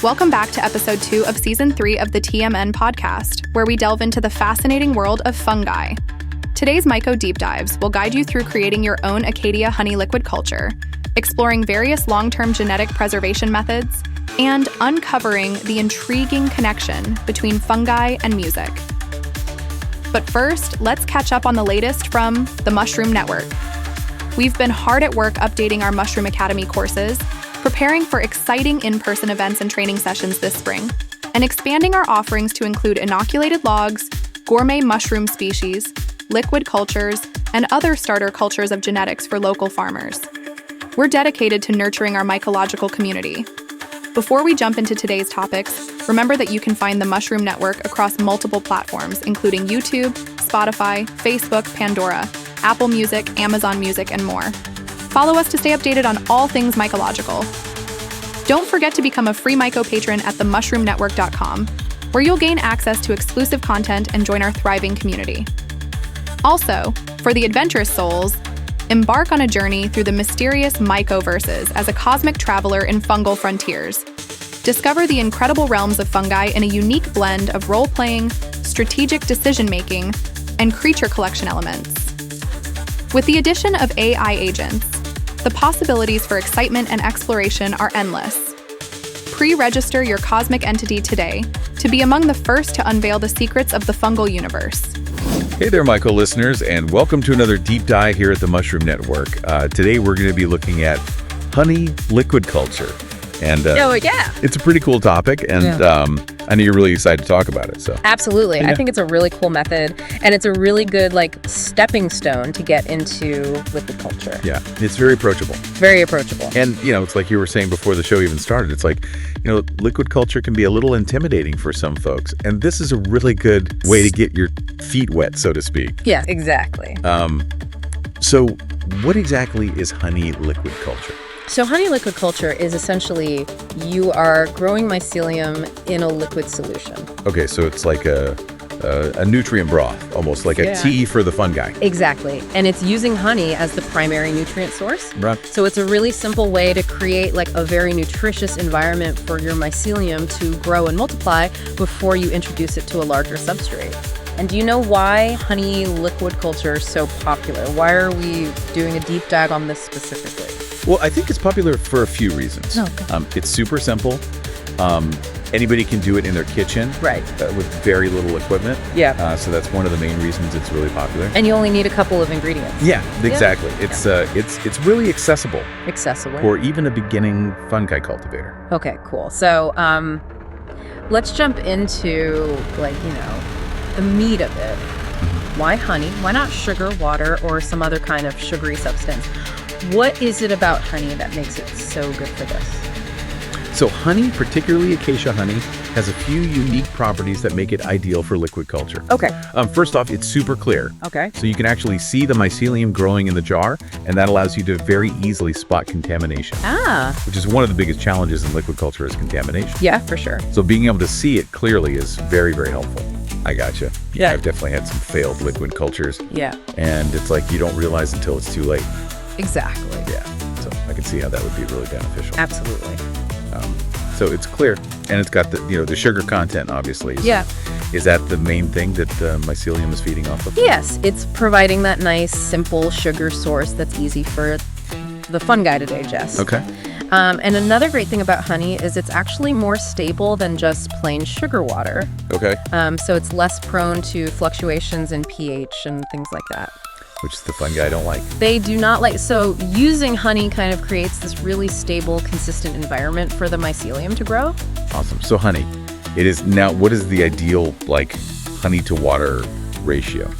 Welcome back to episode 2 of season 3 of the TMN Podcast, where we delve into the fascinating world of fungi. Today's Myco-Deep-Dives will guide you through creating your own Acacia Honey Liquid Culture, exploring various long-term genetic preservation methods, and uncovering the intriguing connection between fungi and music. But first, let's catch up on the latest from the Mushroom Network. We've been hard at work updating our Mushroom Academy courses, preparing for exciting in-person events and training sessions this spring, and expanding our offerings to include inoculated logs, gourmet mushroom species, liquid cultures, and other starter cultures of genetics for local farmers. We're dedicated to nurturing our mycological community. Before we jump into today's topics, remember that you can find the Mushroom Network across multiple platforms, including YouTube, Spotify, Facebook, Pandora, Apple Music, Amazon Music, and more. Follow us to stay updated on all things mycological. Don't forget to become a free Myco patron at themushroomnetwork.com, where you'll gain access to exclusive content and join our thriving community. Also, for the adventurous souls, embark on a journey through the mysterious Myco-verses as a cosmic traveler in fungal frontiers. Discover the incredible realms of fungi in a unique blend of role-playing, strategic decision-making, and creature collection elements. With the addition of AI agents, the possibilities for excitement and exploration are endless. Pre-register your cosmic entity today to be among the first to unveil the secrets of the fungal universe. Hey there, Myco listeners, and welcome to another deep dive here at the Mushroom Network. Today we're going to be looking at honey liquid culture. And it's a pretty cool topic, and I know you're really excited to talk about it. So absolutely, yeah. I think it's a really cool method, and it's a really good stepping stone to get into liquid culture. Yeah, it's very approachable. Very approachable. And it's like you were saying before the show even started. It's like liquid culture can be a little intimidating for some folks, and this is a really good way to get your feet wet, so to speak. Yeah, exactly. So what exactly is honey liquid culture? So honey liquid culture is essentially you are growing mycelium in a liquid solution. Okay, so it's like a nutrient broth, almost like a tea for the fungi. Exactly. And it's using honey as the primary nutrient source. Right. So it's a really simple way to create a very nutritious environment for your mycelium to grow and multiply before you introduce it to a larger substrate. And do you know why honey liquid culture is so popular? Why are we doing a deep dive on this specifically? Well, I think it's popular for a few reasons. Okay. It's super simple. Anybody can do it in their kitchen, right? With very little equipment. Yeah. So that's one of the main reasons it's really popular. And you only need a couple of ingredients. Yeah, exactly. Yeah. It's really accessible. Accessible. For even a beginning fungi cultivator. Okay, cool. So let's jump into the meat of it. Why honey? Why not sugar, water, or some other kind of sugary substance? What is it about honey that makes it so good for this? So honey, particularly acacia honey, has a few unique properties that make it ideal for liquid culture. Okay. First off, it's super clear. Okay. So you can actually see the mycelium growing in the jar, and that allows you to very easily spot contamination. Which is one of the biggest challenges in liquid culture is contamination. Yeah, for sure. So being able to see it clearly is very, very helpful. I gotcha. Yeah. I've definitely had some failed liquid cultures. Yeah. And it's like you don't realize until it's too late. Exactly. Yeah. So I can see how that would be really beneficial. Absolutely. So it's clear, and it's got the sugar content, obviously. Is that the main thing that mycelium is feeding off of? Yes, it's providing that nice, simple sugar source that's easy for the fungi to digest. Okay. And another great thing about honey is it's actually more stable than just plain sugar water. Okay. So it's less prone to fluctuations in pH and things like that. Which the fungi don't like. They do not like. So using honey kind of creates this really stable, consistent environment for the mycelium to grow. Awesome. So honey, it is now. What is the ideal honey to water ratio?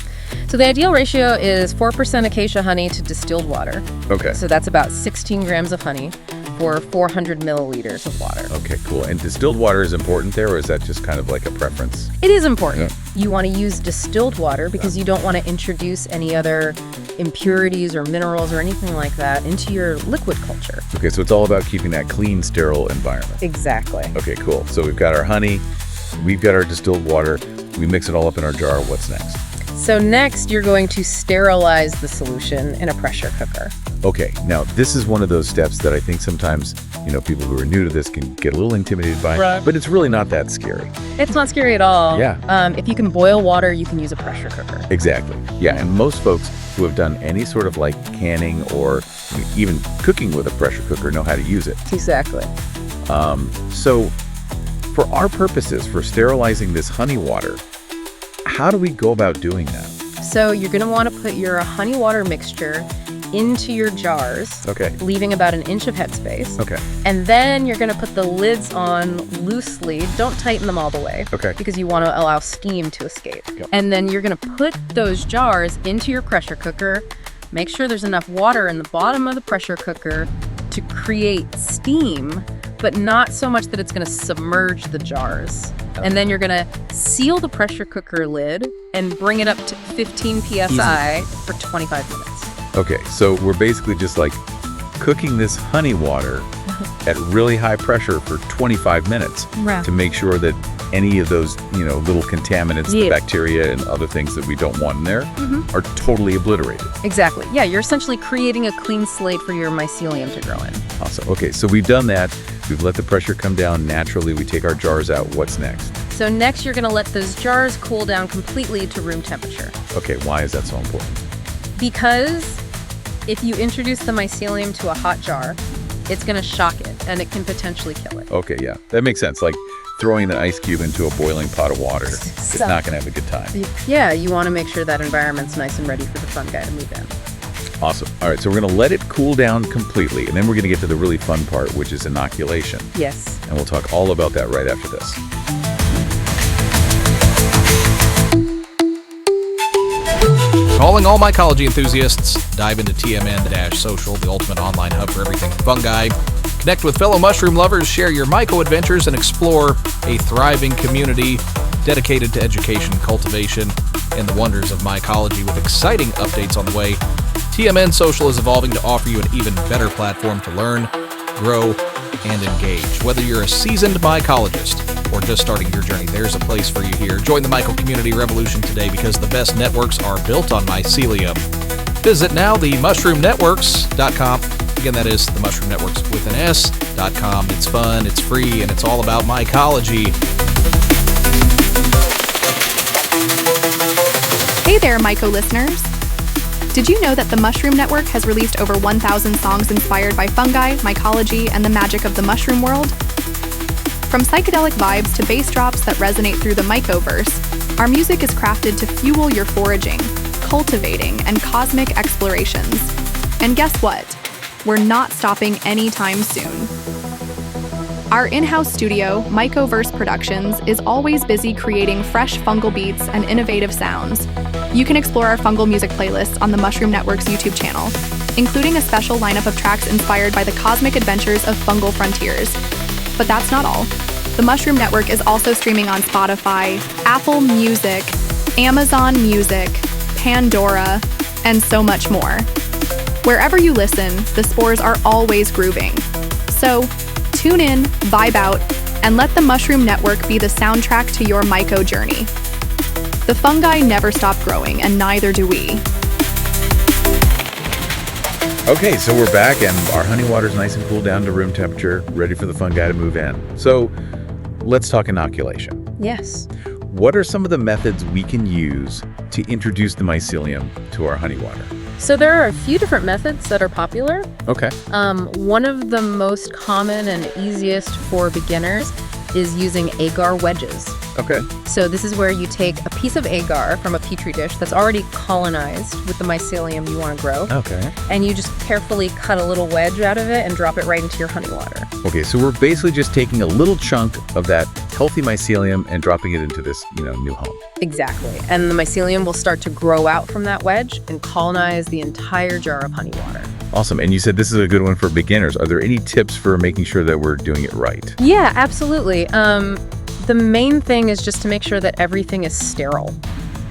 So the ideal ratio is 4% acacia honey to distilled water. Okay. So that's about 16 grams of honey for 400 milliliters of water. Okay, cool. And distilled water is important there, or is that just kind of like a preference? It is important. Yeah. You want to use distilled water because you don't want to introduce any other impurities or minerals or anything like that into your liquid culture. Okay, so it's all about keeping that clean, sterile environment. Exactly. Okay, cool. So we've got our honey, we've got our distilled water, we mix it all up in our jar. What's next? So next, you're going to sterilize the solution in a pressure cooker. Okay, now this is one of those steps that I think sometimes people who are new to this can get a little intimidated by. Right. But it's really not that scary. It's not scary at all. Yeah. If you can boil water, you can use a pressure cooker. Exactly. Yeah, and most folks who have done any sort of like canning or even cooking with a pressure cooker know how to use it. Exactly. So for our purposes, for sterilizing this honey water, how do we go about doing that? So you're going to want to put your honey water mixture into your jars, leaving about an inch of headspace. Okay. And then you're going to put the lids on loosely. Don't tighten them all the way. Okay. Because you want to allow steam to escape. Yep. And then you're going to put those jars into your pressure cooker. Make sure there's enough water in the bottom of the pressure cooker to create steam, but not so much that it's going to submerge the jars. And then you're going to seal the pressure cooker lid and bring it up to 15 psi for 25 minutes. Okay, so we're basically just like cooking this honey water at really high pressure for 25 minutes to make sure that any of those, little contaminants, the bacteria and other things that we don't want in there are totally obliterated. Exactly. Yeah, you're essentially creating a clean slate for your mycelium to grow in. Awesome. Okay, so we've done that. We've let the pressure come down naturally. We take our jars out. What's next? So next, you're going to let those jars cool down completely to room temperature. Okay, why is that so important? Because if you introduce the mycelium to a hot jar, it's going to shock it, and it can potentially kill it. Okay, yeah. That makes sense. Like throwing an ice cube into a boiling pot of water. It's not going to have a good time. Yeah, you want to make sure that environment's nice and ready for the fungi to move in. Awesome. All right, so we're going to let it cool down completely, and then we're going to get to the really fun part, which is inoculation. Yes. And we'll talk all about that right after this. Calling all mycology enthusiasts, dive into TMN-Social, the ultimate online hub for everything fungi. Connect with fellow mushroom lovers, share your myco adventures, and explore a thriving community dedicated to education, cultivation, and the wonders of mycology with exciting updates on the way. TMN Social is evolving to offer you an even better platform to learn, grow, and engage. Whether you're a seasoned mycologist or just starting your journey, there's a place for you here. Join the myco community revolution today because the best networks are built on mycelium. Visit now themushroomnetworks.com. Again, that is the Mushroom Networks with an S.com. It's fun, it's free, and it's all about mycology. Hey there, Myco listeners. Did you know that the Mushroom Network has released over 1,000 songs inspired by fungi, mycology, and the magic of the mushroom world? From psychedelic vibes to bass drops that resonate through the mycoverse, our music is crafted to fuel your foraging, cultivating, and cosmic explorations. And guess what? We're not stopping anytime soon. Our in-house studio, Mycoverse Productions, is always busy creating fresh fungal beats and innovative sounds. You can explore our fungal music playlist on the Mushroom Network's YouTube channel, including a special lineup of tracks inspired by the cosmic adventures of fungal frontiers. But that's not all. The Mushroom Network is also streaming on Spotify, Apple Music, Amazon Music, Pandora, and so much more. Wherever you listen, the spores are always grooving. So, tune in, vibe out, and let the Mushroom Network be the soundtrack to your myco journey. The fungi never stop growing, and neither do we. Okay, so we're back, and our honey water's nice and cool down to room temperature, ready for the fungi to move in. So, let's talk inoculation. Yes. What are some of the methods we can use to introduce the mycelium to our honey water? So there are a few different methods that are popular. Okay. One of the most common and easiest for beginners is using agar wedges. Okay. So this is where you take a piece of agar from a petri dish that's already colonized with the mycelium you want to grow. Okay. And you just carefully cut a little wedge out of it and drop it right into your honey water. Okay, so we're basically just taking a little chunk of that healthy mycelium and dropping it into this, new home. Exactly. And the mycelium will start to grow out from that wedge and colonize the entire jar of honey water. Awesome. And you said this is a good one for beginners. Are there any tips for making sure that we're doing it right? Yeah, absolutely. The main thing is just to make sure that everything is sterile.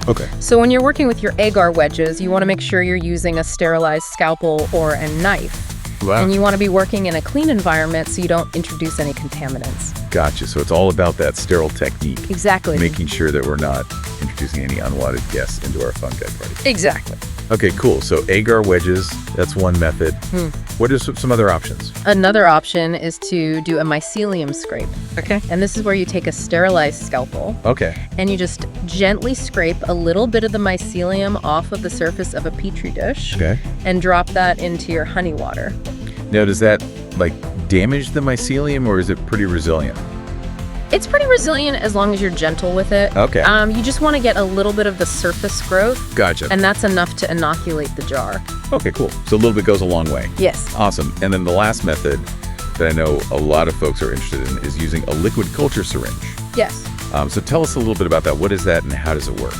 Okay. So when you're working with your agar wedges, you want to make sure you're using a sterilized scalpel or a knife. Wow. And you want to be working in a clean environment so you don't introduce any contaminants. Gotcha. So it's all about that sterile technique. Exactly. Making sure that we're not introducing any unwanted guests into our fungi party. Exactly. Okay, cool. So agar wedges, that's one method. What are some other options? Another option is to do a mycelium scrape. Okay. And this is where you take a sterilized scalpel. Okay. And you just gently scrape a little bit of the mycelium off of the surface of a petri dish. Okay. And drop that into your honey water. Now, does that damage the mycelium, or is it pretty resilient? It's pretty resilient as long as you're gentle with it. Okay. You just want to get a little bit of the surface growth. Gotcha. And that's enough to inoculate the jar. Okay, cool. So a little bit goes a long way. Yes. Awesome. And then the last method that I know a lot of folks are interested in is using a liquid culture syringe. Yes. So tell us a little bit about that. What is that and how does it work?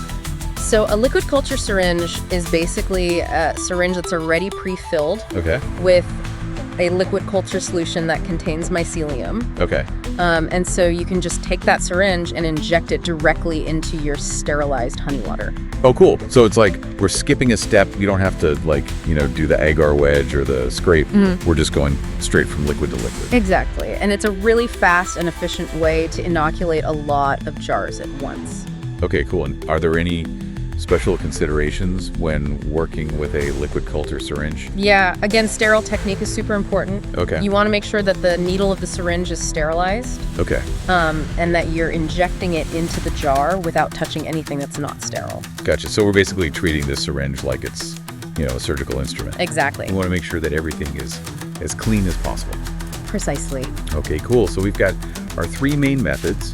So a liquid culture syringe is basically a syringe that's already pre-filled with a liquid culture solution that contains mycelium. Okay. And so you can just take that syringe and inject it directly into your sterilized honey water. Oh, cool. So it's like we're skipping a step. You don't have to do the agar wedge or the scrape. We're just going straight from liquid to liquid. Exactly. And it's a really fast and efficient way to inoculate a lot of jars at once. Okay, cool. And are there any special considerations when working with a liquid culture syringe? Yeah, again, sterile technique is super important. Okay. You want to make sure that the needle of the syringe is sterilized. Okay. And that you're injecting it into the jar without touching anything that's not sterile. Gotcha. So we're basically treating this syringe like it's, a surgical instrument. Exactly. We want to make sure that everything is as clean as possible. Precisely. Okay, cool. So we've got our three main methods: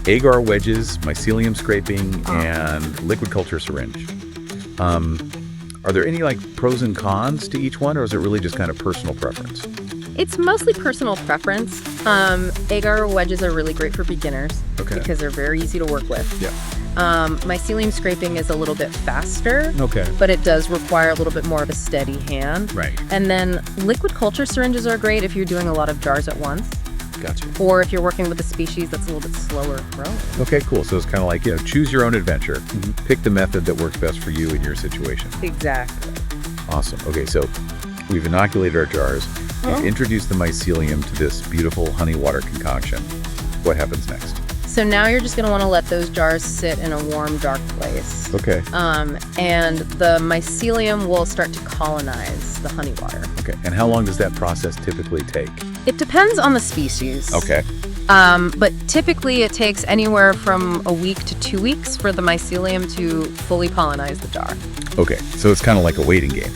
agar wedges, mycelium scraping, and liquid culture syringe. Are there any pros and cons to each one, or is it really just kind of personal preference? It's mostly personal preference. Agar wedges are really great for beginners because they're very easy to work with. Yeah. Mycelium scraping is a little bit faster, Okay. but it does require a little bit more of a steady hand. Right. And then liquid culture syringes are great if you're doing a lot of jars at once. Gotcha. Or if you're working with a species that's a little bit slower growing. Okay, cool. So it's kind of choose your own adventure. Pick the method that works best for you in your situation. Exactly. Awesome. Okay, so we've inoculated our jars. We've introduced the mycelium to this beautiful honey water concoction. What happens next? So now you're just going to want to let those jars sit in a warm, dark place. Okay. And the mycelium will start to colonize the honey water. Okay. And how long does that process typically take? It depends on the species. Okay. But typically it takes anywhere from a week to 2 weeks for the mycelium to fully colonize the jar. Okay. So it's kind of like a waiting game.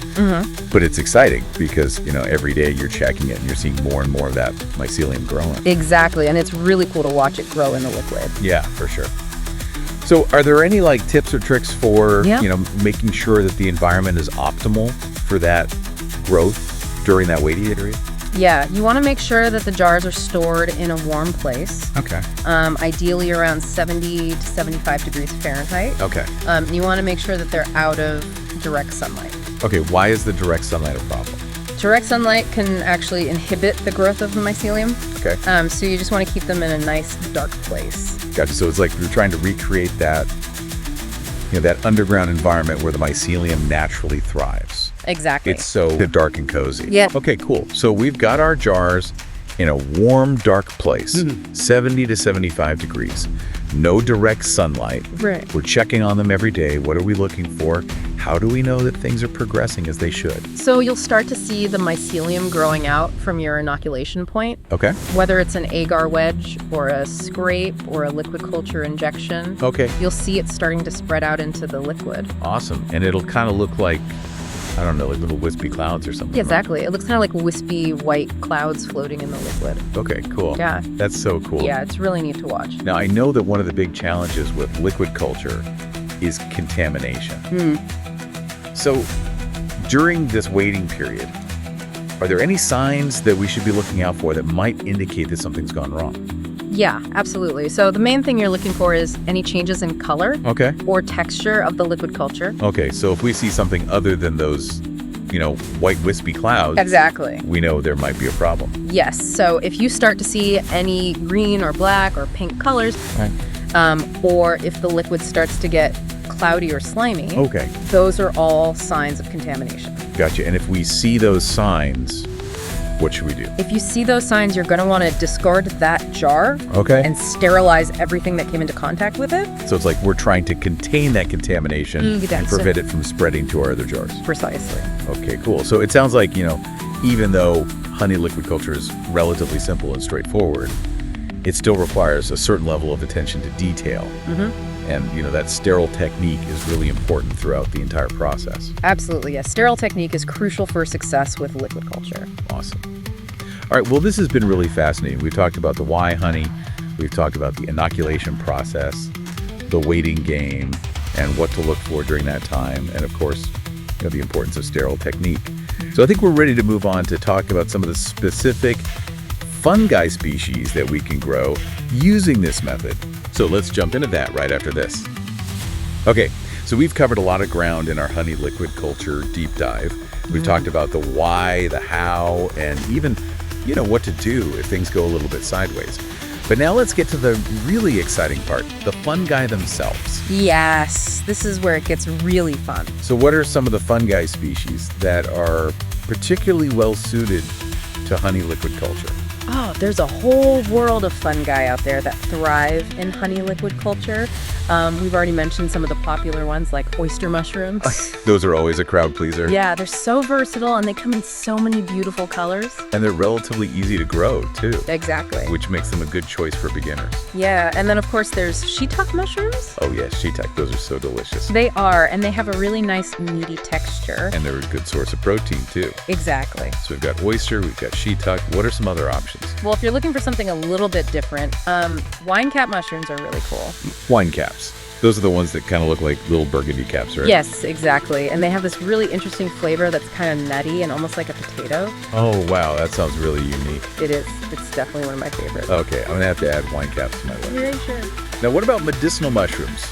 But it's exciting because, every day you're checking it and you're seeing more and more of that mycelium growing. Exactly. And it's really cool to watch it grow in the liquid. Yeah, for sure. So are there any tips or tricks for, making sure that the environment is optimal for that growth during that waiting period? Yeah, you want to make sure that the jars are stored in a warm place. Okay. Ideally around 70 to 75 degrees Fahrenheit. Okay. You want to make sure that they're out of direct sunlight. Okay, why is the direct sunlight a problem? Direct sunlight can actually inhibit the growth of the mycelium. Okay. So you just want to keep them in a nice dark place. Gotcha. So it's like you're trying to recreate that, that underground environment where the mycelium naturally thrives. Exactly. It's so dark and cozy. Yeah. Okay, cool. So we've got our jars in a warm, dark place, 70 to 75 degrees. No direct sunlight. Right. We're checking on them every day. What are we looking for? How do we know that things are progressing as they should? So you'll start to see the mycelium growing out from your inoculation point. Okay. Whether it's an agar wedge or a scrape or a liquid culture injection. Okay. You'll see it starting to spread out into the liquid. Awesome. And it'll kind of look like, I don't know, like little wispy clouds or something. Yeah, exactly. It looks kind of like wispy white clouds floating in the liquid. Okay, cool. Yeah. That's so cool. Yeah, it's really neat to watch. Now, I know that one of the big challenges with liquid culture is contamination. So during this waiting period, are there any signs that we should be looking out for that might indicate that something's gone wrong? Yeah, absolutely. So the main thing you're looking for is any changes in color or texture of the liquid culture. Okay, so if we see something other than those, white wispy clouds, exactly, we know there might be a problem. Yes. So if you start to see any green or black or pink colors, or if the liquid starts to get cloudy or slimy, those are all signs of contamination. Gotcha. And if we see those signs, what should we do? If you see those signs, you're going to want to discard that jar and sterilize everything that came into contact with it. So it's like we're trying to contain that contamination and prevent it from spreading to our other jars. Precisely. Okay, cool. So it sounds like, even though honey liquid culture is relatively simple and straightforward, it still requires a certain level of attention to detail. And, that sterile technique is really important throughout the entire process. Absolutely, yes. Sterile technique is crucial for success with liquid culture. Awesome. All right, well, this has been really fascinating. We've talked about the why honey. We've talked about the inoculation process, the waiting game, and what to look for during that time. And, of course, the importance of sterile technique. So I think we're ready to move on to talk about some of the specific fungi species that we can grow using this method. So let's jump into that right after this. Okay, so we've covered a lot of ground in our honey liquid culture deep dive. We've talked about the why, the how, and even, what to do if things go a little bit sideways. But now let's get to the really exciting part, the fungi themselves. Yes, this is where it gets really fun. So what are some of the fungi species that are particularly well suited to honey liquid culture? Oh, there's a whole world of fungi out there that thrive in honey liquid culture. We've already mentioned some of the popular ones like oyster mushrooms. Those are always a crowd pleaser. Yeah, they're so versatile and they come in so many beautiful colors. And they're relatively easy to grow too. Exactly. Which makes them a good choice for beginners. Yeah, and then of course there's shiitake mushrooms. Oh yes, shiitake. Those are so delicious. They are, and they have a really nice meaty texture. And they're a good source of protein too. Exactly. So we've got oyster, we've got shiitake. What are some other options? Well, if you're looking for something a little bit different, wine cap mushrooms are really cool. Wine caps. Those are the ones that kind of look like little burgundy caps, right? Yes, exactly. And they have this really interesting flavor that's kind of nutty and almost like a potato. Oh, wow. That sounds really unique. It is. It's definitely one of my favorites. Okay. I'm going to have to add wine caps to my list. Yeah, sure. Now, what about medicinal mushrooms?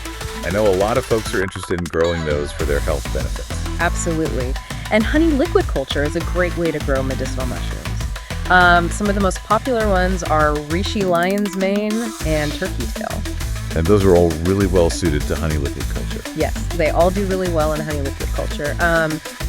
I know a lot of folks are interested in growing those for their health benefits. Absolutely. And honey liquid culture is a great way to grow medicinal mushrooms. Some of the most popular ones are reishi lion's mane and turkey tail. And those are all really well suited to honey liquid culture. Yes, they all do really well in honey liquid culture.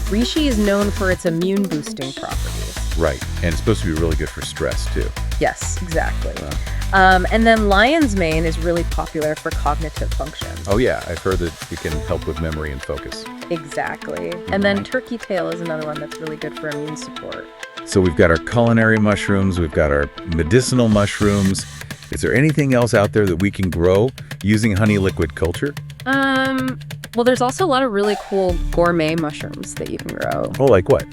Reishi is known for its immune boosting properties. Right, and it's supposed to be really good for stress too. Yes, exactly. Wow. And then lion's mane is really popular for cognitive functions. Oh yeah, I've heard that it can help with memory and focus. Exactly. And then turkey tail is another one that's really good for immune support. So we've got our culinary mushrooms, we've got our medicinal mushrooms. Is there anything else out there that we can grow using honey liquid culture? Well, there's also a lot of really cool gourmet mushrooms that you can grow. Oh, like what?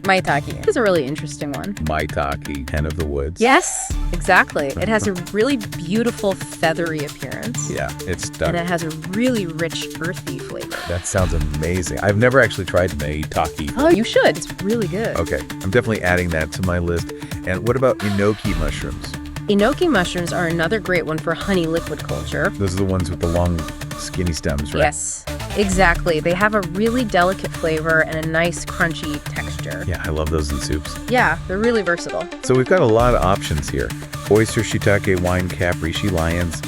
Maitake is a really interesting one. Maitake, hen of the woods. Yes, exactly. It has a really beautiful feathery appearance. Yeah, it's stunning. And it has a really rich, earthy flavor. That sounds amazing. I've never actually tried maitake. Oh, you should. It's really good. Okay, I'm definitely adding that to my list. And what about enoki mushrooms? Enoki mushrooms are another great one for honey liquid culture. Those are the ones with the long, skinny stems, right? Yes, exactly. They have a really delicate flavor and a nice, crunchy texture. Yeah, I love those in soups. Yeah, they're really versatile. So we've got a lot of options here. Oyster, shiitake, wine cap, reishi lion's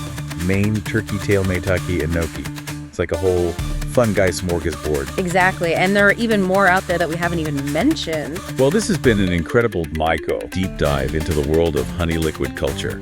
mane, turkey tail, maitake, enoki. It's like a whole fungi smorgasbord. Exactly, and there are even more out there that we haven't even mentioned. Well, this has been an incredible Myco deep dive into the world of honey liquid culture.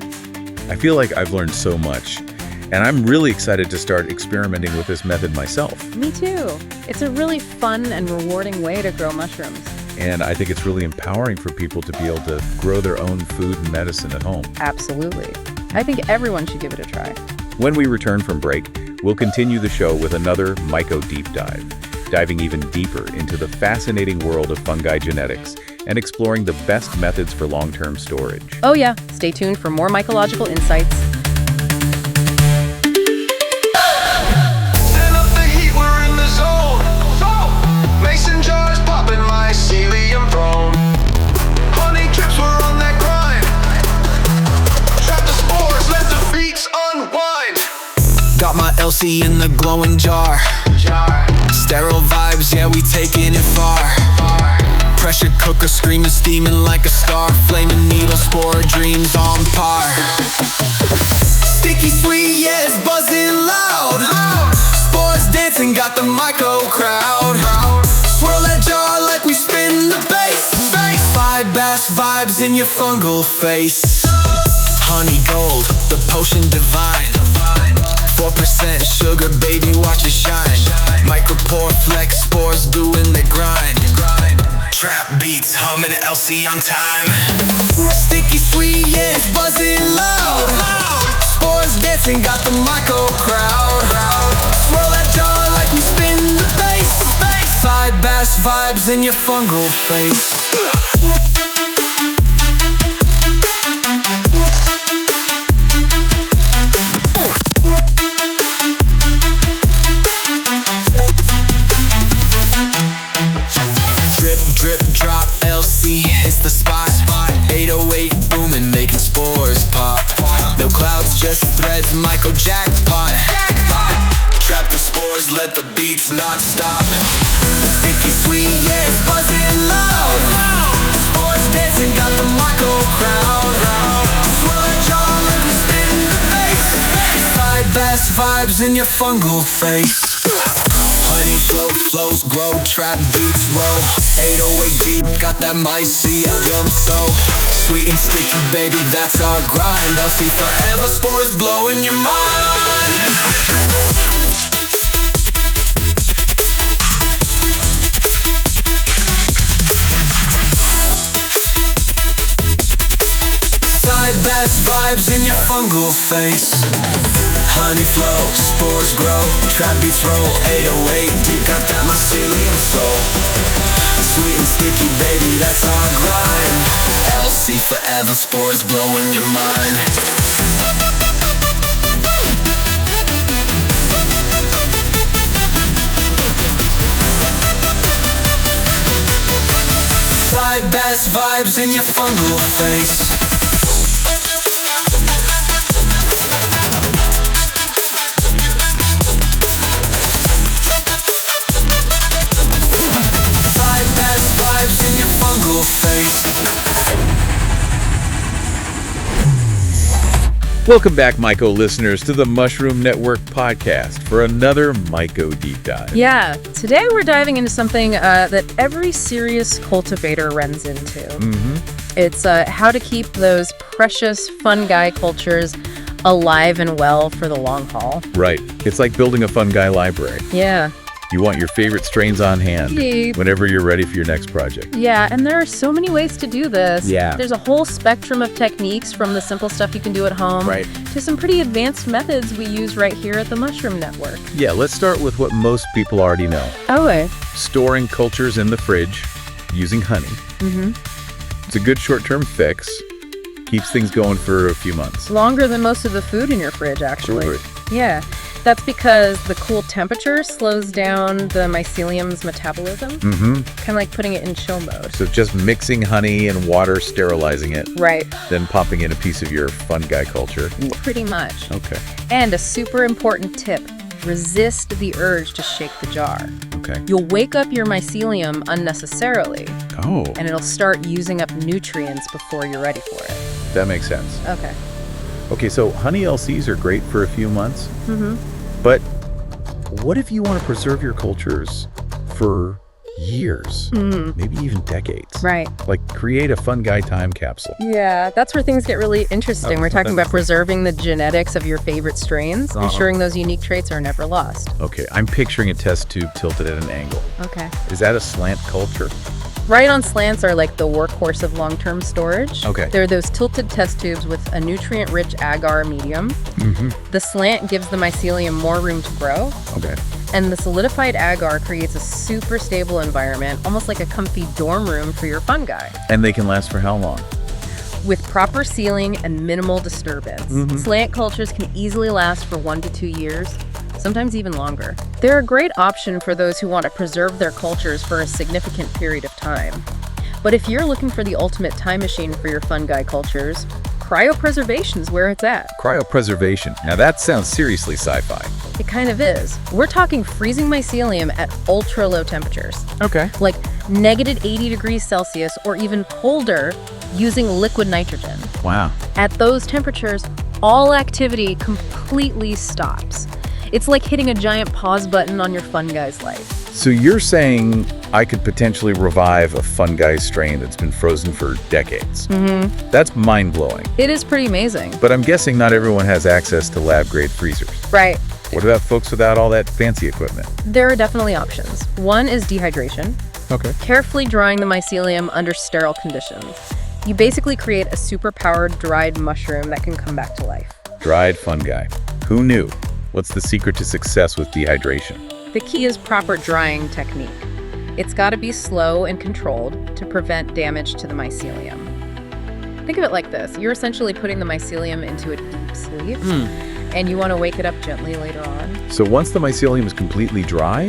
I feel like I've learned so much, and I'm really excited to start experimenting with this method myself. Me too. It's a really fun and rewarding way to grow mushrooms. And I think it's really empowering for people to be able to grow their own food and medicine at home. Absolutely. I think everyone should give it a try. When we return from break, we'll continue the show with another Myco-Deep-Dive, diving even deeper into the fascinating world of fungi genetics and exploring the best methods for long-term storage. Oh yeah, stay tuned for more mycological insights. Got my LC in the glowing jar. Sterile vibes, yeah, we taking it far. Pressure cooker screaming, steaming like a star. Flaming needle, spore dreams on par. Sticky sweet, yeah, it's buzzing loud. Spores dancing, got the myco crowd. Swirl that jar like we spin the bass. Five bass vibes in your fungal face. Honey gold, the potion divine. 4% sugar, baby, watch it shine. Micropore flex, spores doing the grind. Trap beats, humming LC on time. Sticky sweet, yeah, it's buzzing loud. Spores dancing, got the myco crowd. Swirl that jar like we spin the bass. Side bass vibes in your fungal face. Drip, drop, LC hits the spot. 808 booming, making spores pop. No clouds, just threads, Myco jackpot. Trap the spores, let the beats not stop. Sticky sweet, yeah, it's buzzing loud. Spores dancing, got the Myco crowd. Swirl a jar, let me spin the bass. Side bass vibes in your fungal face. Honey flows, grow, trap beats roll. 808 deep, got that mycelium so sweet and sticky, baby, that's our grind. I'll see forever, spores blowing your mind. Side bass vibes in your fungal face. Honey flow, spores grow, trap beats roll. 808 deep, got that mycelium soul. Sweet and sticky, baby, that's our grind. LC forever, spores blowing your mind. Side bass vibes in your fungal face. Welcome back, Myco listeners, to the Mushroom Network podcast for another Myco Deep Dive. Yeah, today we're diving into something that every serious cultivator runs into. It's how to keep those precious fungi cultures alive and well for the long haul. Right. It's like building a fungi library. Yeah. You want your favorite strains on hand whenever you're ready for your next project. Yeah, and there are so many ways to do this. Yeah. There's a whole spectrum of techniques, from the simple stuff you can do at home to some pretty advanced methods we use right here at the Mushroom Network. Yeah, let's start with what most people already know. Storing cultures in the fridge using honey. It's a good short-term fix. Keeps things going for a few months. Longer than most of the food in your fridge, actually. Sure. Yeah. That's because the cool temperature slows down the mycelium's metabolism. Kind of like putting it in chill mode. So just mixing honey and water, sterilizing it. Right. Then popping in a piece of your fungi culture. Pretty much. Okay. And a super important tip, resist the urge to shake the jar. Okay. You'll wake up your mycelium unnecessarily. Oh. And it'll start using up nutrients before you're ready for it. That makes sense. Okay. Okay, so honey LCs are great for a few months. But what if you want to preserve your cultures for years, maybe even decades? Right. Like create a fungi time capsule. Yeah, that's where things get really interesting. We're talking about preserving the genetics of your favorite strains, ensuring those unique traits are never lost. Okay, I'm picturing a test tube tilted at an angle. Okay. Is that a slant culture? Right on slants are like the workhorse of long-term storage. Okay. They're those tilted test tubes with a nutrient-rich agar medium. The slant gives the mycelium more room to grow. Okay. And the solidified agar creates a super stable environment, almost like a comfy dorm room for your fungi. And they can last for how long? With proper sealing and minimal disturbance. Slant cultures can easily last for 1 to 2 years, sometimes even longer. They're a great option for those who want to preserve their cultures for a significant period of time. But if you're looking for the ultimate time machine for your fungi cultures, cryopreservation's where it's at. Cryopreservation. Now that sounds seriously sci-fi. It kind of is. We're talking freezing mycelium at ultra low temperatures. Okay. Like negative 80 degrees Celsius or even colder using liquid nitrogen. Wow. At those temperatures, all activity completely stops. It's like hitting a giant pause button on your fungi's life. So you're saying I could potentially revive a fungi strain that's been frozen for decades. That's mind-blowing. It is pretty amazing. But I'm guessing not everyone has access to lab-grade freezers. Right. What about folks without all that fancy equipment? There are definitely options. One is dehydration. Okay. Carefully drying the mycelium under sterile conditions. You basically create a super-powered dried mushroom that can come back to life. Dried fungi. Who knew? What's the secret to success with dehydration? The key is proper drying technique. It's got to be slow and controlled to prevent damage to the mycelium. Think of it like this. You're essentially putting the mycelium into a deep sleep, and you want to wake it up gently later on. So once the mycelium is completely dry,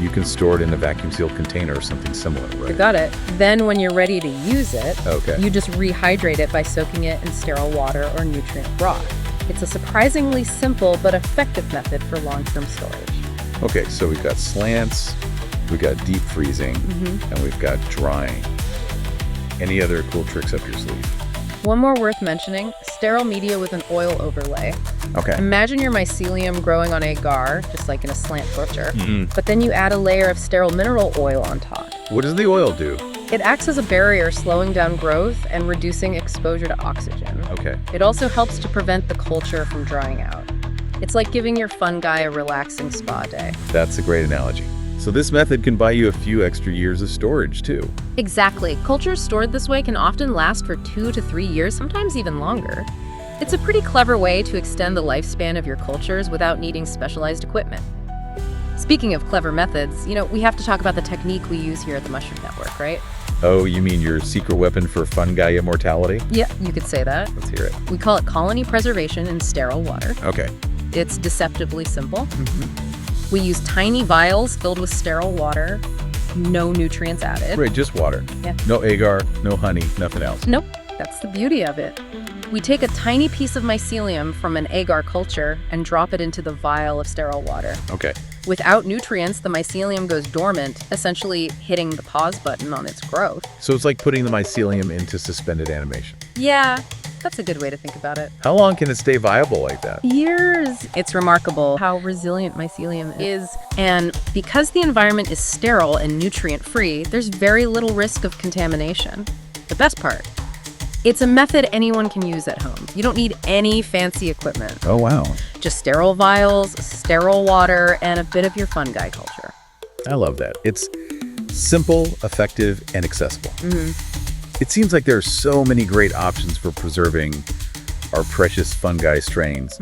you can store it in a vacuum-sealed container or something similar, right? You got it. Then when you're ready to use it, Okay. you just rehydrate it by soaking it in sterile water or nutrient broth. It's a surprisingly simple but effective method for long-term storage. Okay, so we've got slants, we've got deep freezing, and we've got drying. Any other cool tricks up your sleeve? One more worth mentioning, sterile media with an oil overlay. Okay. Imagine your mycelium growing on agar, just like in a slant culture, but then you add a layer of sterile mineral oil on top. What does the oil do? It acts as a barrier, slowing down growth and reducing exposure to oxygen. Okay. It also helps to prevent the culture from drying out. It's like giving your fungi a relaxing spa day. That's a great analogy. So this method can buy you a few extra years of storage, too. Exactly. Cultures stored this way can often last for 2 to 3 years, sometimes even longer. It's a pretty clever way to extend the lifespan of your cultures without needing specialized equipment. Speaking of clever methods, we have to talk about the technique we use here at the Mushroom Network, right? Oh, you mean your secret weapon for fungi immortality? Yeah, you could say that. Let's hear it. We call it colony preservation in sterile water. Okay. It's deceptively simple. We use tiny vials filled with sterile water, no nutrients added. Right, just water. Yeah. No agar, no honey, nothing else. Nope, that's the beauty of it. We take a tiny piece of mycelium from an agar culture and drop it into the vial of sterile water. Okay. Without nutrients, the mycelium goes dormant, essentially hitting the pause button on its growth. So it's like putting the mycelium into suspended animation. Yeah, that's a good way to think about it. How long can it stay viable like that? Years. It's remarkable how resilient mycelium is. And because the environment is sterile and nutrient-free, there's very little risk of contamination. The best part, it's a method anyone can use at home. You don't need any fancy equipment. Oh, wow. Just sterile vials, sterile water, and a bit of your fungi culture. I love that. It's simple, effective, and accessible. It seems like there are so many great options for preserving our precious fungi strains.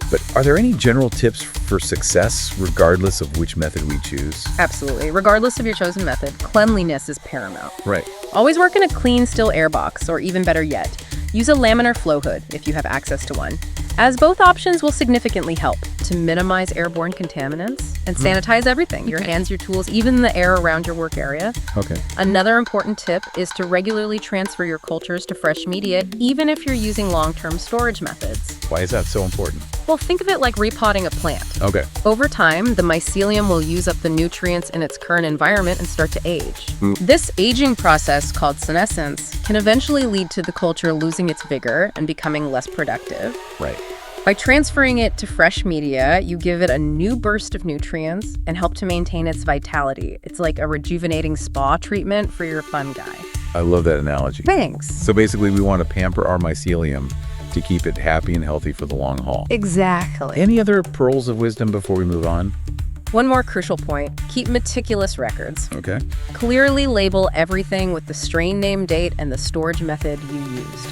But are there any general tips for success, regardless of which method we choose? Absolutely. Regardless of your chosen method, cleanliness is paramount. Right. Always work in a clean, still air box, or even better yet, use a laminar flow hood if you have access to one, as both options will significantly help to minimize airborne contaminants and sanitize everything, your hands, your tools, even the air around your work area. Okay. Another important tip is to regularly transfer your cultures to fresh media, even if you're using long-term storage methods. Why is that so important? Well, think of it like repotting a plant. Okay. Over time, the mycelium will use up the nutrients in its current environment and start to age. This aging process, called senescence, can eventually lead to the culture losing its vigor and becoming less productive. Right. By transferring it to fresh media, you give it a new burst of nutrients and help to maintain its vitality. It's like a rejuvenating spa treatment for your fungi. I love that analogy. Thanks. So basically, we want to pamper our mycelium to keep it happy and healthy for the long haul. Exactly. Any other pearls of wisdom before we move on? One more crucial point, keep meticulous records. Okay. Clearly label everything with the strain name, date, and the storage method you used.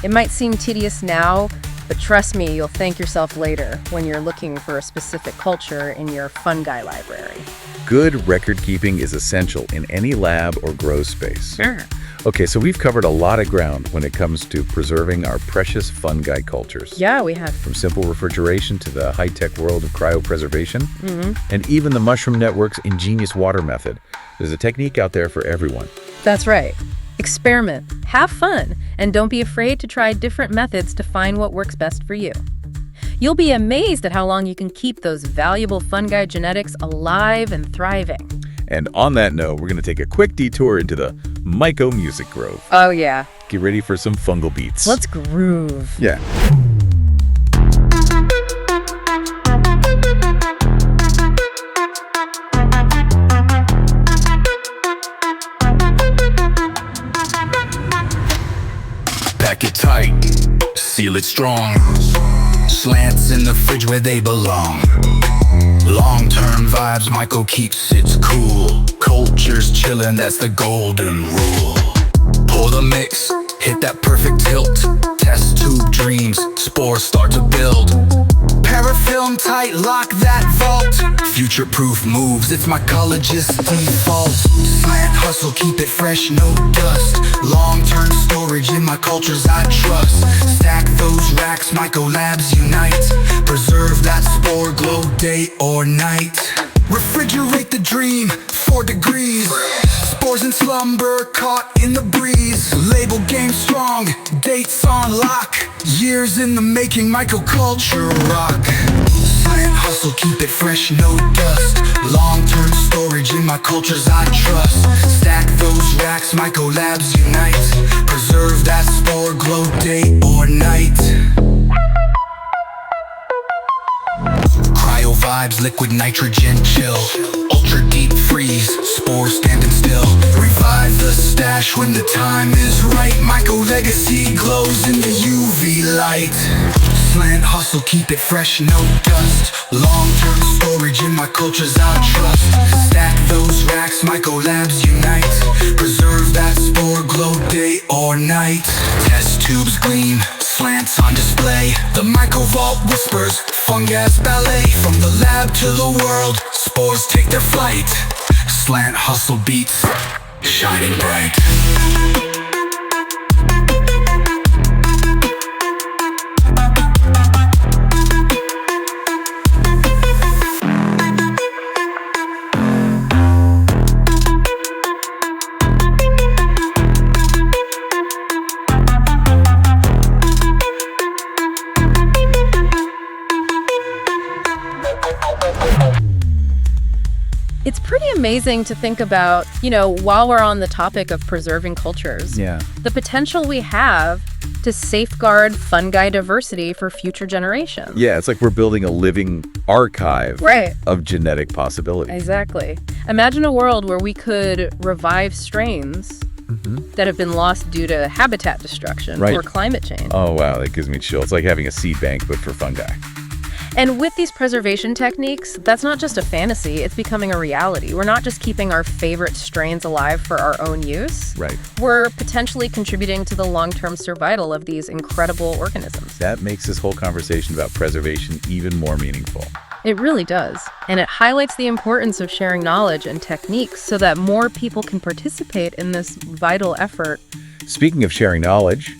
It might seem tedious now, but trust me, you'll thank yourself later when you're looking for a specific culture in your fungi library. Good record keeping is essential in any lab or grow space. Sure. Okay, so we've covered a lot of ground when it comes to preserving our precious fungi cultures. Yeah, we have. From simple refrigeration to the high-tech world of cryopreservation, and even the Mushroom Network's ingenious water method. There's a technique out there for everyone. That's right. Experiment, have fun, and don't be afraid to try different methods to find what works best for you. You'll be amazed at how long you can keep those valuable fungi genetics alive and thriving. And on that note, we're going to take a quick detour into the Myco Music Grove. Oh, yeah. Get ready for some fungal beats. Let's groove. Yeah. seal it strong. Slants in the fridge where they belong. Long-term vibes, Myco keeps it cool. Cultures chillin', that's the golden rule. Pour the mix, hit that perfect tilt. Test tube dreams, spores start to build. Parafilm tight, lock that vault. Future-proof moves, it's mycologist's default. Slant hustle, keep it fresh, no dust. Long-term storage in my cultures I trust. Stack those racks, Myco labs unite. Preserve that spore, glow day or night. Refrigerate the dream, 4 degrees. Spores in slumber, caught in the breeze. Label game strong, dates on lock. Years in the making, mycoculture rock. Slant hustle, keep it fresh, no dust. Long-term storage in my cultures I trust. Stack those racks, Myco labs unite. Preserve that spore, glow day or night. Cryo vibes, liquid nitrogen chill. Ultra deep freeze, spores standing still. Revive the stash when the time is right. Myco legacy glows in the UV light. Slant hustle, keep it fresh, no dust. Long-term storage in my cultures I trust. Stack those racks, Myco labs unite. Preserve that spore, glow day or night. Test tubes gleam, slants on display. The Myco vault whispers, fungus ballet. From the lab to the world, spores take their flight. Slant hustle beats, shining bright. It's pretty amazing to think about, while we're on the topic of preserving cultures, the potential we have to safeguard fungi diversity for future generations. Yeah, it's like we're building a living archive of genetic possibilities. Exactly. Imagine a world where we could revive strains that have been lost due to habitat destruction or climate change. Oh, wow, that gives me chills. It's like having a seed bank, but for fungi. And with these preservation techniques, that's not just a fantasy, it's becoming a reality. We're not just keeping our favorite strains alive for our own use. Right. We're potentially contributing to the long-term survival of these incredible organisms. That makes this whole conversation about preservation even more meaningful. It really does. And it highlights the importance of sharing knowledge and techniques so that more people can participate in this vital effort. Speaking of sharing knowledge,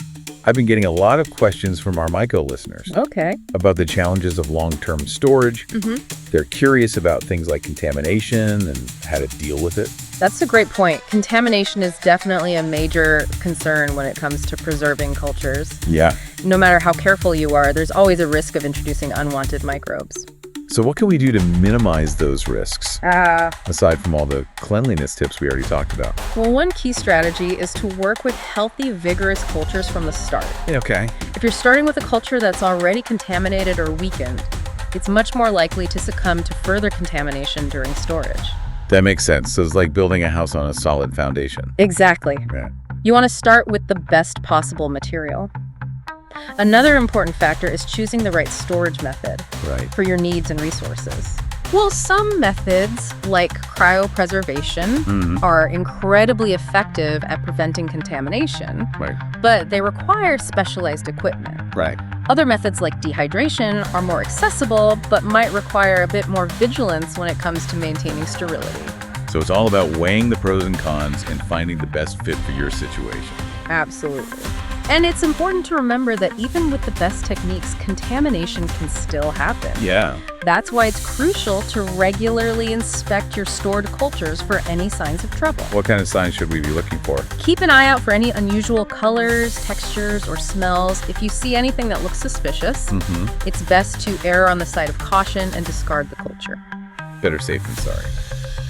I've been getting a lot of questions from our Myco listeners about the challenges of long-term storage. They're curious about things like contamination and how to deal with it. That's a great point. Contamination is definitely a major concern when it comes to preserving cultures. Yeah. No matter how careful you are, there's always a risk of introducing unwanted microbes. So what can we do to minimize those risks, aside from all the cleanliness tips we already talked about? Well, one key strategy is to work with healthy, vigorous cultures from the start. Okay. If you're starting with a culture that's already contaminated or weakened, it's much more likely to succumb to further contamination during storage. That makes sense. So it's like building a house on a solid foundation. Exactly. Yeah. You want to start with the best possible material. Another important factor is choosing the right storage method for your needs and resources. Well, some methods, like cryopreservation, are incredibly effective at preventing contamination, but they require specialized equipment. Other methods, like dehydration, are more accessible, but might require a bit more vigilance when it comes to maintaining sterility. So it's all about weighing the pros and cons and finding the best fit for your situation. Absolutely. And it's important to remember that even with the best techniques, contamination can still happen. Yeah. That's why it's crucial to regularly inspect your stored cultures for any signs of trouble. What kind of signs should we be looking for? Keep an eye out for any unusual colors, textures, or smells. If you see anything that looks suspicious, it's best to err on the side of caution and discard the culture. Better safe than sorry.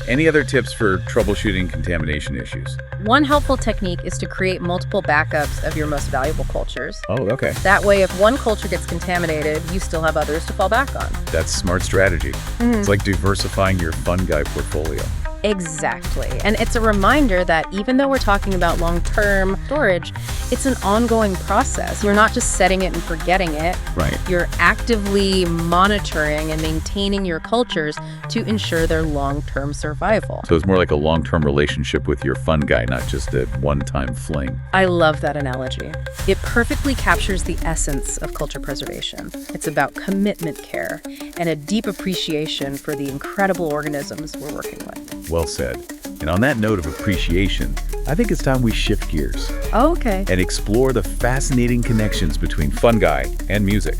Any other tips for troubleshooting contamination issues? One helpful technique is to create multiple backups of your most valuable cultures. Oh, okay. That way, if one culture gets contaminated, you still have others to fall back on. That's smart strategy. It's like diversifying your fungi portfolio. Exactly. And it's a reminder that even though we're talking about long-term storage, it's an ongoing process. You're not just setting it and forgetting it. Right. You're actively monitoring and maintaining your cultures to ensure their long-term survival. So it's more like a long-term relationship with your fungi, not just a one-time fling. I love that analogy. It perfectly captures the essence of culture preservation. It's about commitment, care, and a deep appreciation for the incredible organisms we're working with. Well said. And on that note of appreciation, I think it's time we shift gears. Oh, okay. And explore the fascinating connections between fungi and music.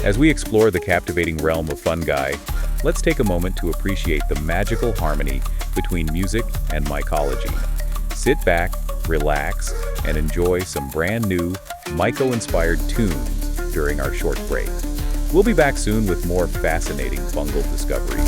As we explore the captivating realm of fungi, let's take a moment to appreciate the magical harmony between music and mycology. Sit back, relax, and enjoy some brand new myco-inspired tunes during our short break. We'll be back soon with more fascinating fungal discovery.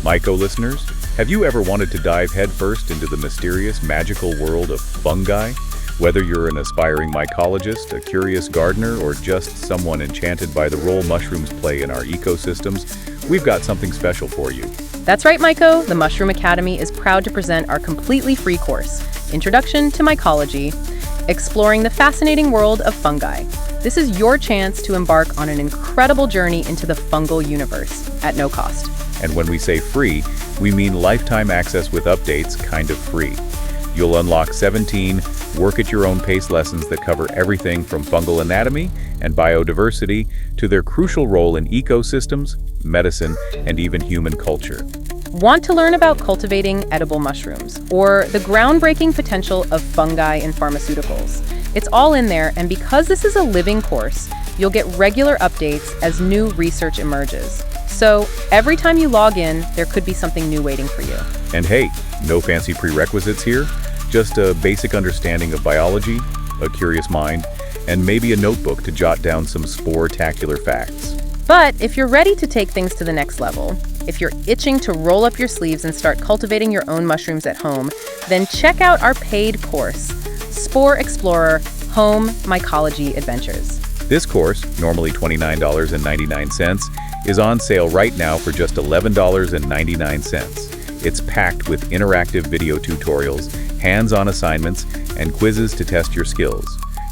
Myco listeners, have you ever wanted to dive headfirst into the mysterious, magical world of fungi? Whether you're an aspiring mycologist, a curious gardener, or just someone enchanted by the role mushrooms play in our ecosystems, we've got something special for you. That's right, Myco. The Mushroom Academy is proud to present our completely free course, Introduction to Mycology, exploring the fascinating world of fungi. This is your chance to embark on an incredible journey into the fungal universe at no cost. And when we say free, we mean lifetime access with updates, kind of free. You'll unlock 17 work-at-your-own-pace lessons that cover everything from fungal anatomy and biodiversity to their crucial role in ecosystems, medicine, and even human culture. Want to learn about cultivating edible mushrooms or the groundbreaking potential of fungi in pharmaceuticals? It's all in there, and because this is a living course, you'll get regular updates as new research emerges. So every time you log in, there could be something new waiting for you. And hey, no fancy prerequisites here, just a basic understanding of biology, a curious mind, and maybe a notebook to jot down some spore-tacular facts. But if you're ready to take things to the next level, if you're itching to roll up your sleeves and start cultivating your own mushrooms at home, then check out our paid course, Spore Explorer Home Mycology Adventures. This course, normally $29.99, is on sale right now for just $11.99. It's packed with interactive video tutorials, hands-on assignments, and quizzes to test your skills.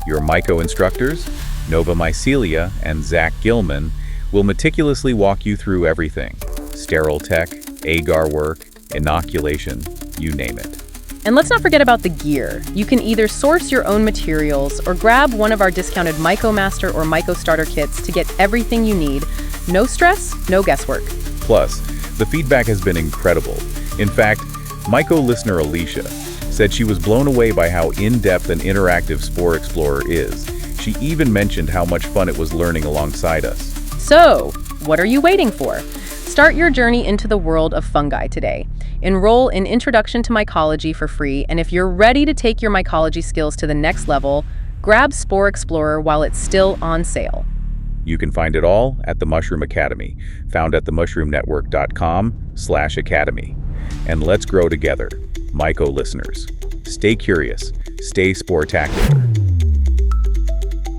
Your myco instructors, Nova Mycelia and Zach Gilman, will meticulously walk you through everything. Sterile tech, agar work, inoculation, you name it. And let's not forget about the gear. You can either source your own materials or grab one of our discounted Myco Master or Myco Starter kits to get everything you need. No stress, no guesswork. Plus, the feedback has been incredible. In fact, Myco listener Alicia said she was blown away by how in-depth and interactive Spore Explorer is. She even mentioned how much fun it was learning alongside us. So, what are you waiting for? Start your journey into the world of fungi today. Enroll in Introduction to Mycology for free, and if you're ready to take your mycology skills to the next level, grab Spore Explorer while it's still on sale. You can find it all at the Mushroom Academy, found at themushroomnetwork.com/academy. And let's grow together, Myco listeners. Stay curious, stay spore-tacular.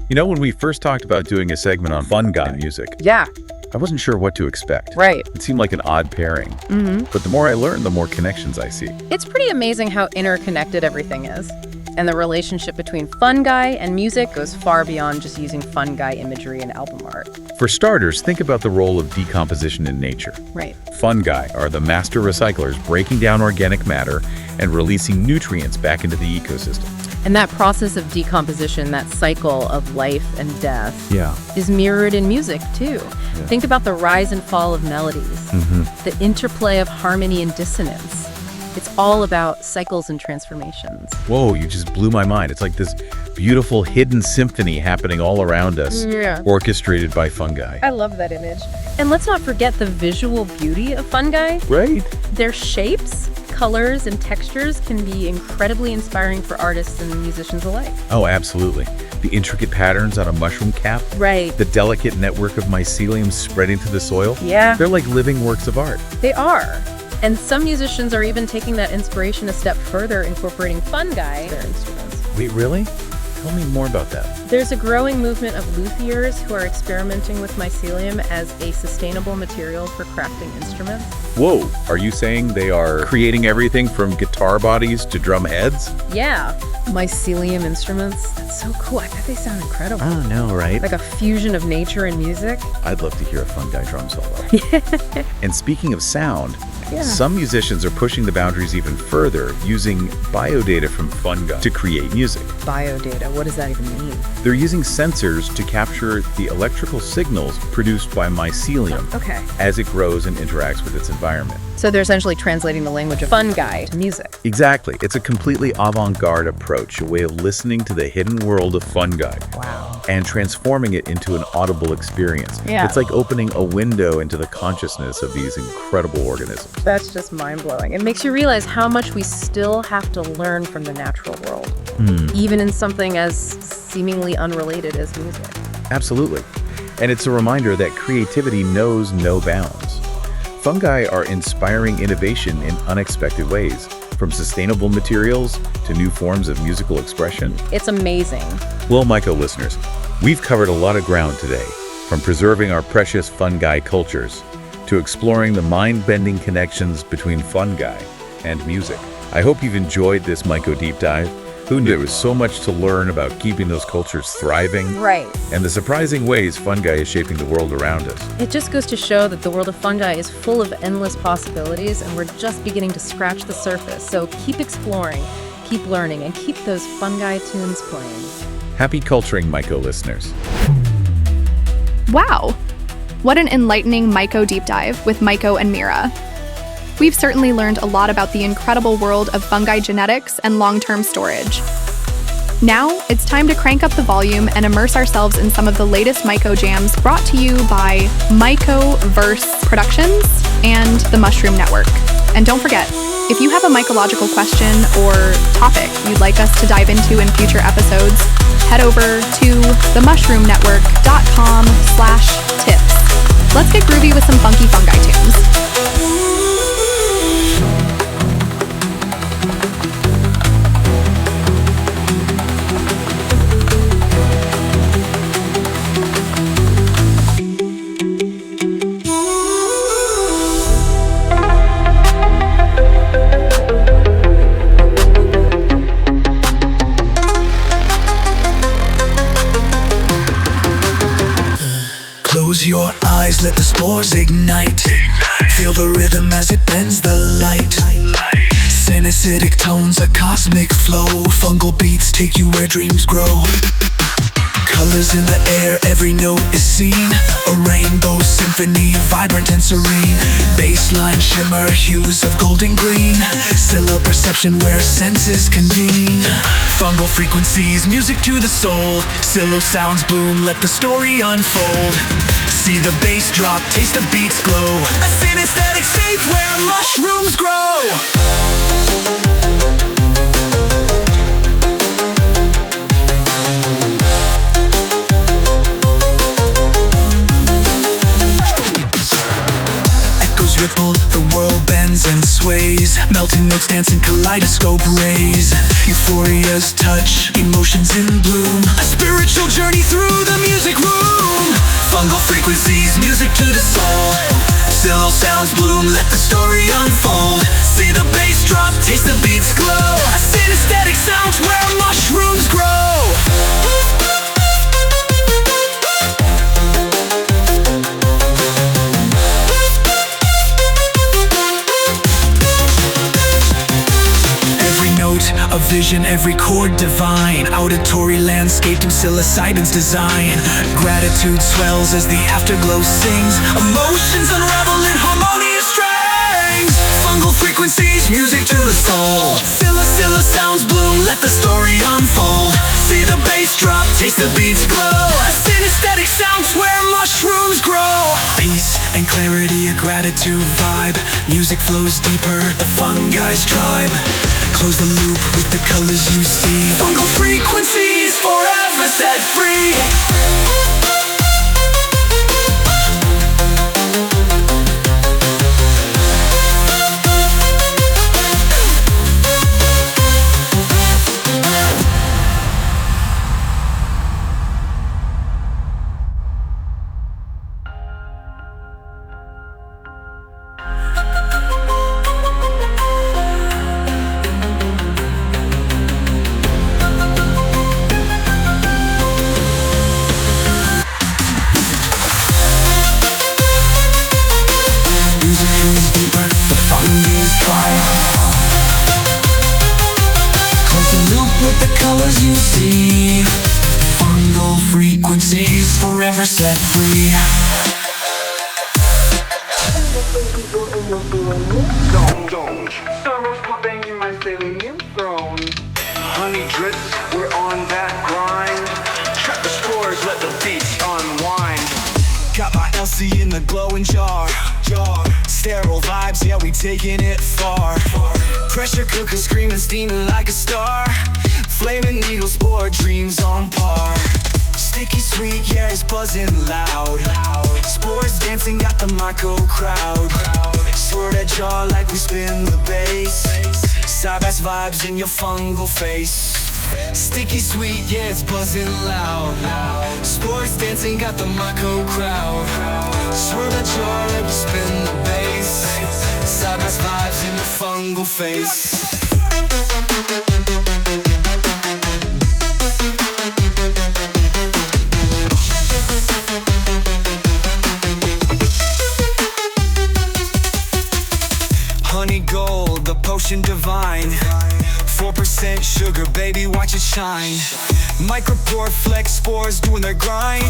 You know, when we first talked about doing a segment on fungi and music, Yeah, I wasn't sure what to expect. right. It seemed like an odd pairing. But the more I learn, the more connections I see. It's pretty amazing how interconnected everything is. And the relationship between fungi and music goes far beyond just using fungi imagery in album art. For starters, think about the role of decomposition in nature. Right. Fungi are the master recyclers, breaking down organic matter and releasing nutrients back into the ecosystem. And that process of decomposition, that cycle of life and death, is mirrored in music, too. Think about the rise and fall of melodies, the interplay of harmony and dissonance. It's all about cycles and transformations. Whoa, you just blew my mind. It's like this beautiful hidden symphony happening all around us, orchestrated by fungi. I love that image. And let's not forget the visual beauty of fungi. Right? Their shapes, colors, and textures can be incredibly inspiring for artists and musicians alike. Oh, absolutely. The intricate patterns on a mushroom cap. Right. The delicate network of mycelium spreading to the soil. Yeah. They're like living works of art. They are. And some musicians are even taking that inspiration a step further, incorporating fungi in their instruments. Wait, really? Tell me more about that. There's a growing movement of luthiers who are experimenting with mycelium as a sustainable material for crafting instruments. Whoa, are you saying they are creating everything from guitar bodies to drum heads? Yeah, mycelium instruments. That's so cool. I bet they sound incredible. I don't know, right? Like a fusion of nature and music. I'd love to hear a Fungi drum solo. And speaking of sound, some musicians are pushing the boundaries even further using biodata from fungi to create music. Biodata, what does that even mean? They're using sensors to capture the electrical signals produced by mycelium as it grows and interacts with its environment. So they're essentially translating the language of fungi to music. Exactly. It's a completely avant-garde approach, a way of listening to the hidden world of fungi. Wow. And transforming it into an audible experience. Yeah. It's like opening a window into the consciousness of these incredible organisms. That's just mind-blowing. It makes you realize how much we still have to learn from the natural world, even in something as seemingly unrelated as music. Absolutely. And it's a reminder that creativity knows no bounds. Fungi are inspiring innovation in unexpected ways, from sustainable materials to new forms of musical expression. It's amazing. Well, Myco listeners, we've covered a lot of ground today, from preserving our precious fungi cultures to exploring the mind-bending connections between fungi and music. I hope you've enjoyed this Myco-Deep-Dive. Who knew there was so much to learn about keeping those cultures thriving? Right. And the surprising ways fungi is shaping the world around us. It just goes to show that the world of fungi is full of endless possibilities, and we're just beginning to scratch the surface. So keep exploring, keep learning, and keep those fungi tunes playing. Happy culturing, Myco listeners. Wow! What an enlightening Myco deep dive with Myco and Mira. We've certainly learned a lot about the incredible world of fungi genetics and long-term storage. Now, it's time to crank up the volume and immerse ourselves in some of the latest Myco jams brought to you by Myco-Verse Productions and the Mushroom Network. And don't forget, if you have a mycological question or topic you'd like us to dive into in future episodes, head over to themushroomnetwork.com/tips. Let's get groovy with some funky fungi tunes. Close your eyes, let the spores ignite. Feel the rhythm as it bends the light. Synesthetic tones, a cosmic flow. Fungal beats take you where dreams grow. Colors in the air, every note is seen. A rainbow symphony, vibrant and serene. Baseline shimmer, hues of golden green. Still a perception where senses convene. Fungal frequencies, music to the soul. Silo sounds bloom, let the story unfold. See the bass drop, taste the beats glow. A synesthetic state where mushrooms grow. Ripple, the world bends and sways. Melting notes dance in kaleidoscope rays. Euphoria's touch, emotions in bloom. A spiritual journey through the music room. Fungal frequencies, music to the soul. Still sounds bloom, let the story unfold. See the bass drop, taste the beats glow. A synesthetic sound where mushrooms grow. A vision, every chord divine. Auditory landscape to psilocybin's design. Gratitude swells as the afterglow sings. Emotions unravel in harmonious strings. Fungal frequencies, music to the soul. Silla sounds bloom, let the story unfold. See the bass drop, taste the beats glow. A synesthetic sounds where mushrooms grow. Peace and clarity, a gratitude vibe. Music flows deeper, the fungi's tribe. Close the loop with the colors you see. Fungal frequencies forever set free. bees forever set free. Summer's popping in my selenium throne. Honey drips, we're on that grind. Trap the spores, let the beats unwind. Got my LC in the glowing jar. Sterile vibes, yeah, we taking it far. Pressure cooker screaming, steaming like a star. Flaming needle spore, dreams on par. Sticky sweet, yeah, it's buzzing loud. Spores dancing, got the myco crowd. Swirl that jaw like we spin the bass. Side-bass vibes in your fungal face. Sticky sweet, yeah, it's buzzing loud. Spores dancing, got the myco crowd. Swirl that jaw like we spin the bass. Side-bass vibes in your fungal face. Honey gold, the potion divine. 4% sugar, baby, watch it shine. Micropore flex spores doing their grind.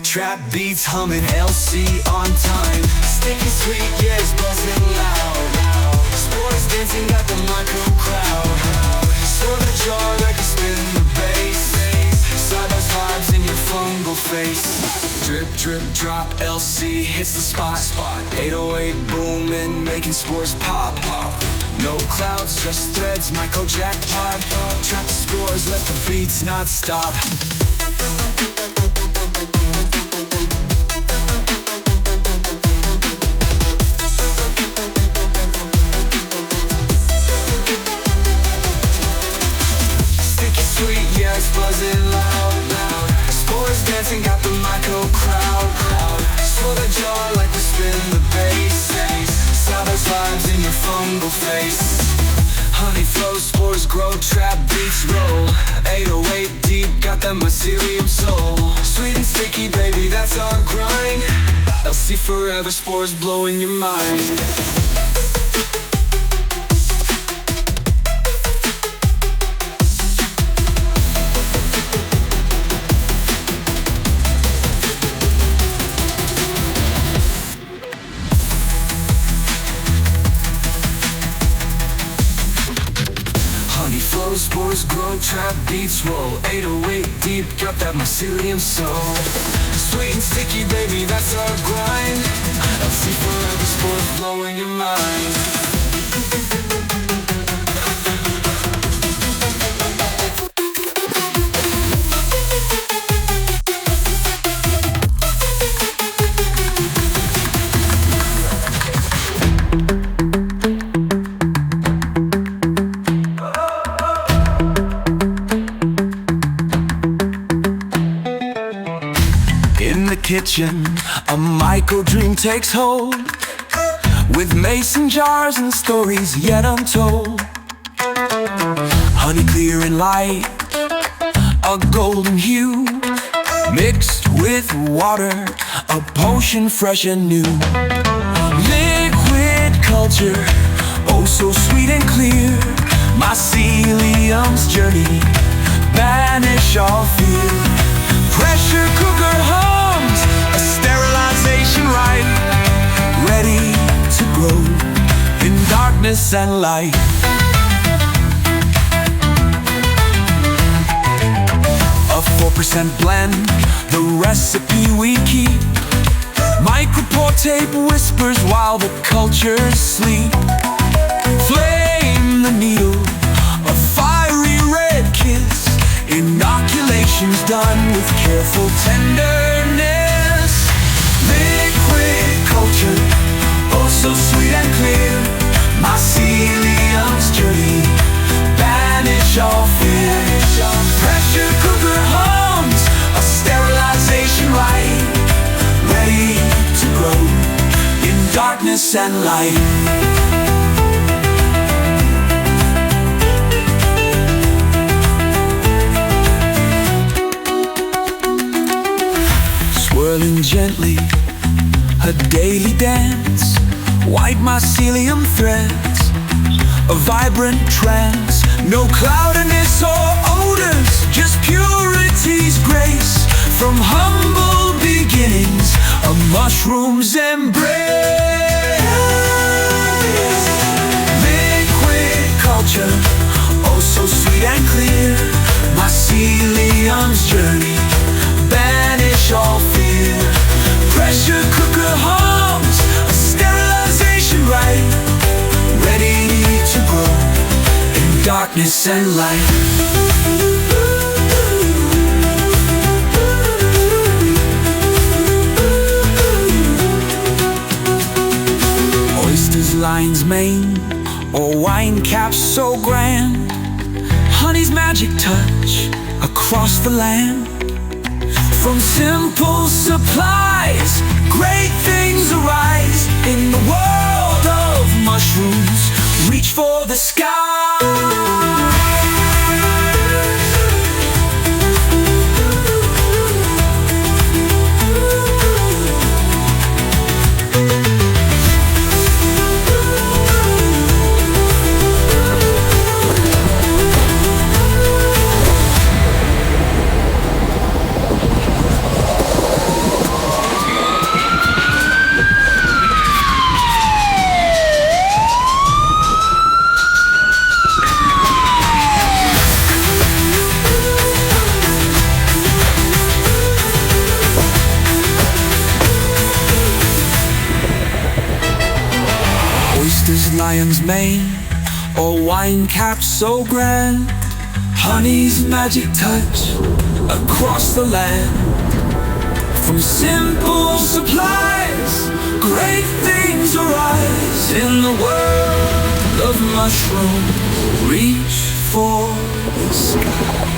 Trap beats humming, LC on time. Sticky sweet, yeah, it's buzzing loud. Spores dancing, got the myco crowd. Swirl the jar like a spin the bass. Side-bass vibes in your fungal face. Drip, drip, drop, LC hits the spot. 808 booming, making spores pop. No clouds, just threads, myco jackpot. Trap the spores, let the beats not stop. Sticky sweet, yeah, it's buzzing loud. Spores dancing, got the myco crowd. Swirl the jaw like we spin the bass. Side-bass vibes in your fungal face. Honey flows, spores grow, trap beats roll. 808 deep, got that mycelium soul. Sweet and sticky, baby, that's our grind. LC forever, spores blowing your mind. Spores grow, trap beats roll. 808 deep, got that mycelium soul. Sweet and sticky, baby, that's our grind. LC forever, spores blowing your mind. Kitchen, a myco dream takes hold, with mason jars and stories yet untold. Honey clear and light, a golden hue, mixed with water, a potion fresh and new. Liquid culture, oh so sweet and clear. Mycelium's journey, banish all fear. Pressure cooker hums, a sterilization rite, ready to grow in darkness and light. A 4% blend, the recipe we keep. Micropore tape whispers while the cultures sleep. Flame the needle, a fiery red kiss. Inoculations done with careful tenderness. Liquid culture, oh so sweet and clear. Mycelium's journey, banish all fear. Pressure cooker hums, a sterilization rite, ready to grow in darkness and light. Swirling gently, a daily dance. White mycelium threads, a vibrant trance. No cloudiness or odors, just purity's grace. From humble sweetness and light. Oysters, lion's mane, or wine caps so grand. Honey's magic touch across the land. From simple supplies, great things arise. In the world of mushrooms, reach for the sky. Lion's mane, or wine cap so grand. Honey's magic touch across the land. From simple supplies, great things arise. In the world of mushrooms, reach for the sky.